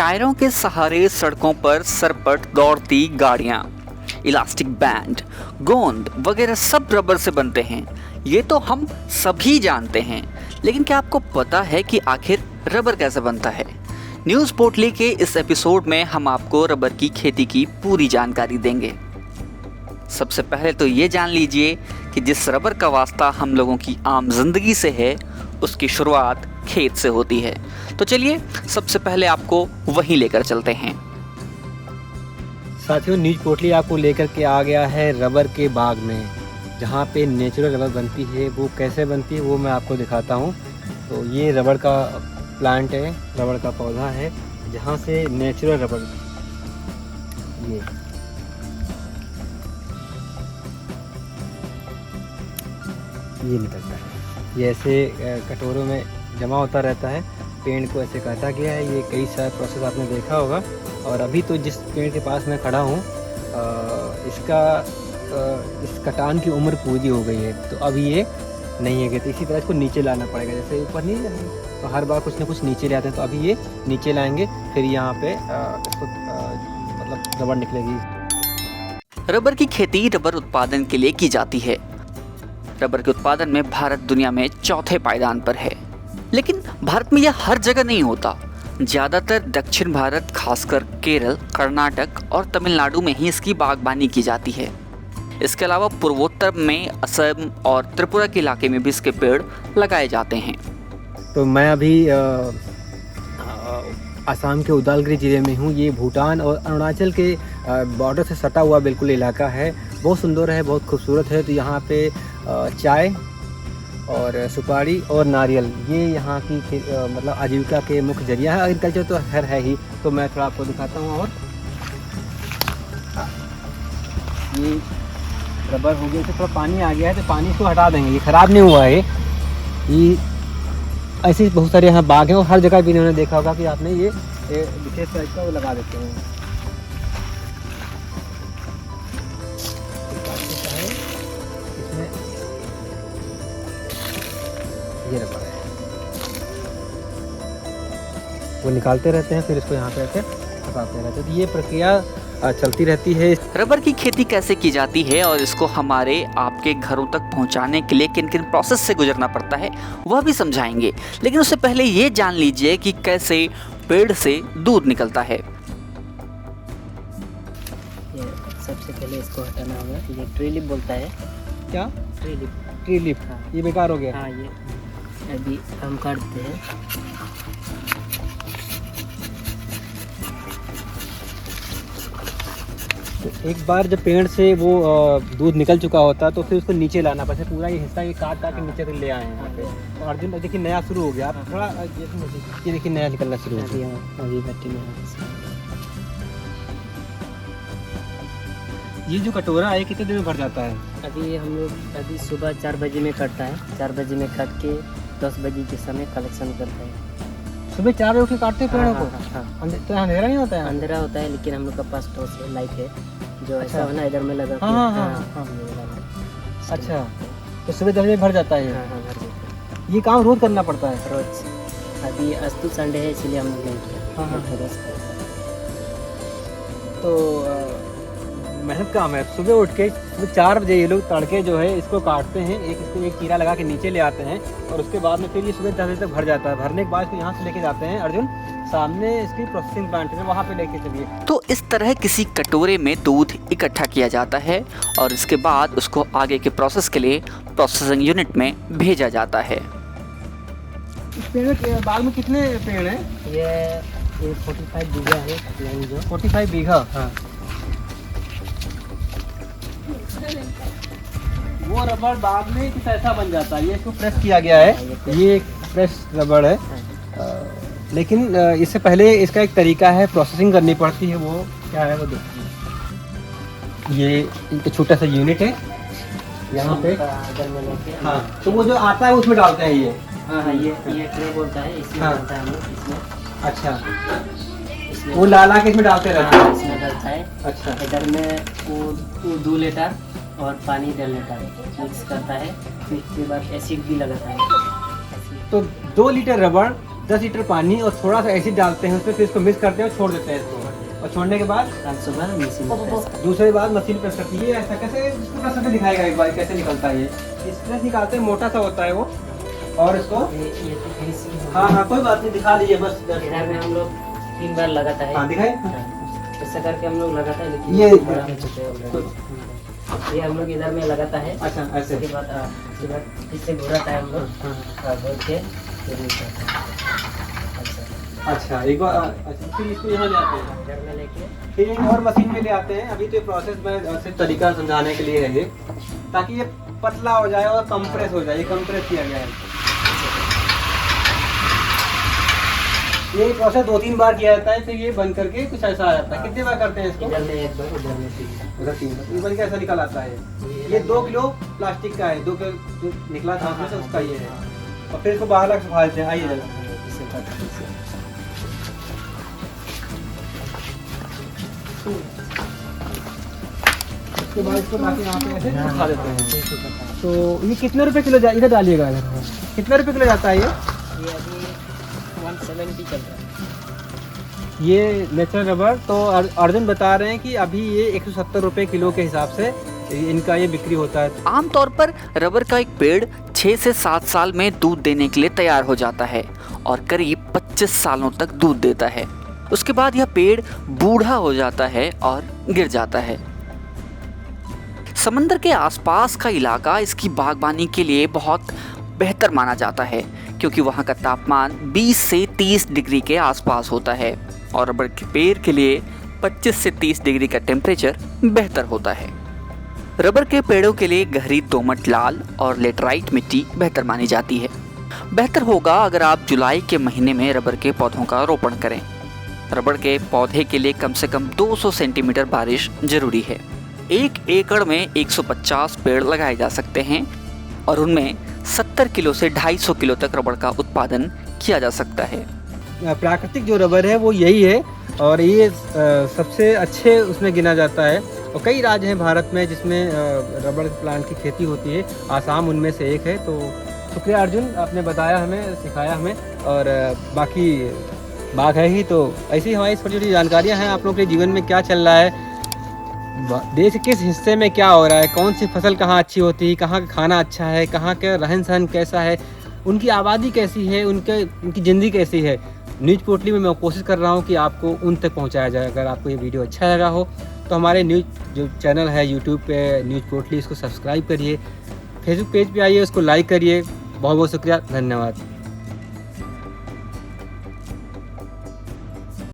टायरों के सहारे सड़कों पर सरपट दौड़ती गाड़ियां, इलास्टिक बैंड, गोंद वगैरह सब रबर से बनते हैं। ये तो हम सभी जानते हैं, लेकिन क्या आपको पता है कि आखिर रबर कैसे बनता है? न्यूज़ पोटली के इस एपिसोड में हम आपको रबर की खेती की पूरी जानकारी देंगे। सबसे पहले तो ये जान लीजिए कि जिस रबर का वास्ता हम लोगों की आम जिंदगी से है, उसकी शुरुआत खेत से होती है। तो चलिए सबसे पहले आपको वहीं लेकर चलते हैं। साथियों, न्यूज़ पोटली आपको लेकर के आ गया है रबर के बाग में, जहाँ पे नेचुरल रबर बनती है। वो कैसे बनती है वो मैं आपको दिखाता हूँ। तो ये रबर का प्लांट है, रबर का पौधा है, जहाँ से नेचुरल रबर ये निकलता है। ये ऐसे कटोरों में जमा होता रहता है। पेड़ को ऐसे काटा गया है। ये कई सारे प्रोसेस आपने देखा होगा। और अभी तो जिस पेड़ के पास मैं खड़ा हूँ, इस कटान की उम्र पूरी हो गई है, तो अभी ये नहीं है। तो इसी तरह इसको नीचे लाना पड़ेगा। जैसे ऊपर नहीं तो हर बार कुछ ना कुछ नीचे ले आते हैं, तो अभी ये नीचे लाएंगे, फिर यहाँ पे इसको मतलब रबर निकलेगी। रबर की खेती रबर उत्पादन के लिए की जाती है। रबर के उत्पादन में भारत दुनिया में चौथे पायदान पर है। लेकिन भारत में यह हर जगह नहीं होता। ज़्यादातर दक्षिण भारत, खासकर केरल, कर्नाटक और तमिलनाडु में ही इसकी बागबानी की जाती है। इसके अलावा पूर्वोत्तर में असम और त्रिपुरा के इलाके में भी इसके पेड़ लगाए जाते हैं। तो मैं अभी असम के उदालगुरी ज़िले में हूँ। ये भूटान और अरुणाचल के बॉर्डर से सटा हुआ बिल्कुल इलाका है। बहुत सुंदर है, बहुत खूबसूरत है। तो यहाँ पे चाय और सुपारी और नारियल, ये यहाँ की मतलब आजीविका के मुख्य जरिया है। एग्रीकल्चर तो खैर है ही। तो मैं थोड़ा आपको दिखाता हूँ। और ये रबर हो गया, तो थोड़ा पानी आ गया है, तो पानी इसको हटा देंगे। ये ख़राब नहीं हुआ है। ये ऐसे बहुत सारे यहाँ बाग हैं, और हर जगह भी इन्होंने देखा होगा कि आपने ये विशेष टाइप का वो लगा देते हैं। इसमें ये रबर है, वो निकालते रहते हैं, फिर इसको यहाँ पे ऐसे फंसाते रहते हैं। तो ये प्रक्रिया चलती रहती है। रबर की खेती कैसे की जाती है और इसको हमारे आपके घरों तक पहुंचाने के लिए किन किन प्रोसेस से गुजरना पड़ता है, वह भी समझाएंगे। लेकिन उससे पहले ये जान लीजिए कि कैसे पेड़ से दूध निकलता है। ये सबसे पहले इसको हटाना होगा। ये ट्री लीफ बोलता है। क्या? Tree leaf. Tree leaf. हाँ। ये बेकार हो गया। हाँ, ये अभी हम काटते हैं। तो एक बार जब पेड़ से वो दूध निकल चुका होता है, तो फिर उसको नीचे लाना पड़ता है। पूरा ये हिस्सा ये काट के नीचे तक ले आए हैं यहाँ पे। और अर्जुन देखिए नया शुरू हो गया। आप थोड़ा ये देखिए नया निकलना शुरू हो गया। अभी भट्टी में ये जो कटोरा है कितने देर में भर जाता है? अभी हम लोग अभी सुबह 4 बजे में काटता है। 4 बजे में काट के 10 बजे के समय कलेक्शन करता है। सुबह 4 बजे उठ के काटते हैं पेड़ों को? हाँ। तो अंधेरा नहीं होता है? अंधेरा होता है, लेकिन हम लोग का पास टॉर्च है, लाइट है, जो ऐसा होना इधर में लगा के। हाँ। ये लगा। अच्छा, तो सुबह 10 बजे भर जाता है ये? हाँ, भर देते हैं। ये काम रोज करना पड़ता है? रोज। अभी आज तो संडे है, इसलिए हम लोग नहीं किया। हाँ। तो बस करते हैं। तो मेहनत काम है। सुबह उठ के 4 बजे ये लोग तड़के जो है इसको काटते हैं। इसको एक कीड़ा लगा के नीचे ले आते हैं, और उसके बाद में फिर ये सुबह 10 बजे तक भर जाता है। भरने के बाद इसको यहाँ से लेके जाते हैं अर्जुन, सामने इसकी प्रोसेसिंग प्लांट है, वहाँ पे लेके चलिए। तो इस तरह किसी कटोरे में दूध इकट्ठा किया जाता है और इसके बाद उसको आगे के प्रोसेस के लिए प्रोसेसिंग यूनिट में भेजा जाता है। इस पेड़ के बाग में कितने पेड़ हैं? ये 45 बीघा है लैंड जो। 45 बीघा। हाँ। वो रबर बाद में कुछ ऐसा बन जाता है। ये इसको प्रेस किया गया है। ये एक प्रेस रबर है। लेकिन इससे पहले इसका एक तरीका है, प्रोसेसिंग करनी पड़ती है। वो क्या है वो देखिए। ये एक छोटा सा यूनिट है यहाँ पे। हाँ, तो वो जो आता है उसमें डालते हैं ये। हाँ, ये ट्रे बोलता है, इसमें डालता है हम लोग इसमें। अच्छा, इसमें वो लाला के इसमें डालते रहते हैं। इसमें डालता है। अच्छा, इधर में वो 2 लीटर और पानी 1.5 लीटर मिक्स करता है। फिर इसके बाद एसिड भी लगाता है। तो 2 लीटर रबर 10 लीटर पानी और थोड़ा सा एसिड डालते हैं उसमें, फिर इसको मिक्स करते हैं और छोड़ देते हैं इसको। और छोड़ने के बाद कल सुबह मशीन में press दूसरे बार मशीन प्रेस करती है। ऐसा कैसे इसको प्रेस करके दिखाएगा एक बार कैसे निकलता है ये। इस प्रेस निकालते हैं, मोटा सा होता है वो, और इसको ये तो फिनिशिंग हो हाँ हाँ कोई बात नहीं, दिखा दीजिए बस। गया। इधर में हम लोग 3 बार लगाता है। हाँ दिखाए। ऐसा करके हम लोग लगाता है, लेकिन ये बड़ा हो चुका है already। ये हम लोग इधर में लगाता है। अच्छा ऐसे। उसके बाद इससे घुराता है हम लोग, घोर के फिर निकालता है। अच्छा एक बार अच्छा, फिर इसको यहाँ ले आते हैं, इधर में लेके फिर एक और मशीन में ले आते हैं। अभी तो ये प्रोसेस में सिर्फ तरीका समझाने के लिए है ये, ताकि ये पतला हो जाए और कंप्रेस हो जाए। ये कंप्रेस किया गया है। ये प्रोसेस 2-3 बार किया जाता है, फिर ये बंद करके कुछ ऐसा आ जाता है। कितने बार करते हैं इसको? इधर में 1 बार, उधर में 3 बार। उधर 3 बार। ये बन के ऐसा निकल आता है। ये 2 किलो प्लास्टिक का है, 2 किलो जो निकला था उसमें से उसका ये है। और फिर इसको बाहर लग सुखाते हैं। आइए जरा। इसे काटते हैं। उसके बाद इसको लाके यहाँ पे ऐसे सुखा देते हैं। तो तो ये कितने रुपए किलो इधर डालिएगा इधर, कितने रुपए किलो जाता है ये? ये अभी 170 चल रहा है। ये नेचुरल रबर तो अर्जुन बता रहे हैं कि अभी ये 170 रुपए किलो के हिसाब से इनका ये बिक्री होता है। आमतौर पर रबर का एक पेड़ 6 से 7 साल में दूध देने के लिए तैयार हो जाता है और करीब 25 सालों तक दूध देता है। उसके बाद यह पेड़ बूढ़ा हो जाता है और गिर जाता है। समंदर के आसपास का इलाका इसकी बागवानी के लिए बहुत बेहतर माना जाता है, क्योंकि वहाँ का तापमान 20 से 30 डिग्री के आसपास होता है और रबर के पेड़ के लिए 25 से 30 डिग्री का टेम्परेचर बेहतर होता है। रबर के पेड़ों के लिए गहरी दोमट लाल और लेटराइट मिट्टी बेहतर मानी जाती है। बेहतर होगा अगर आप जुलाई के महीने में रबर के पौधों का रोपण करें। रबर के पौधे के लिए कम से कम 200 सेंटीमीटर बारिश जरूरी है। 1 एकड़ में 150 पेड़ लगाए जा सकते हैं और उनमें 70 किलो से 250 किलो तक रबर का उत्पादन किया जा सकता है। प्राकृतिक जो रबर है वो यही है और ये सबसे अच्छे उसमें गिना जाता है। और कई राज्य हैं भारत में जिसमें रबर प्लांट की खेती होती है, आसाम उनमें से एक है। तो शुक्रिया अर्जुन, आपने बताया हमें, सिखाया हमें। और बाकी बात है ही, तो ऐसी हमारी छोटी छोटी जानकारियाँ हैं। आप लोगों के जीवन में क्या चल रहा है, देश के किस हिस्से में क्या हो रहा है, कौन सी फसल कहाँ अच्छी होती है, कहाँ का खाना अच्छा है, कहाँ का रहन सहन कैसा है, उनकी आबादी कैसी है, उनकी ज़िंदगी कैसी है। न्यूज़ पोर्टली में मैं कोशिश कर रहा हूँ कि आपको उन तक पहुँचाया जाए। अगर आपको ये वीडियो अच्छा लगा हो तो हमारे न्यूज़ जो चैनल है यूट्यूब पे न्यूज़ पोर्टली, इसको सब्सक्राइब करिए। फेसबुक पेज पे आइए, उसको लाइक करिए। बहुत बहुत शुक्रिया, धन्यवाद।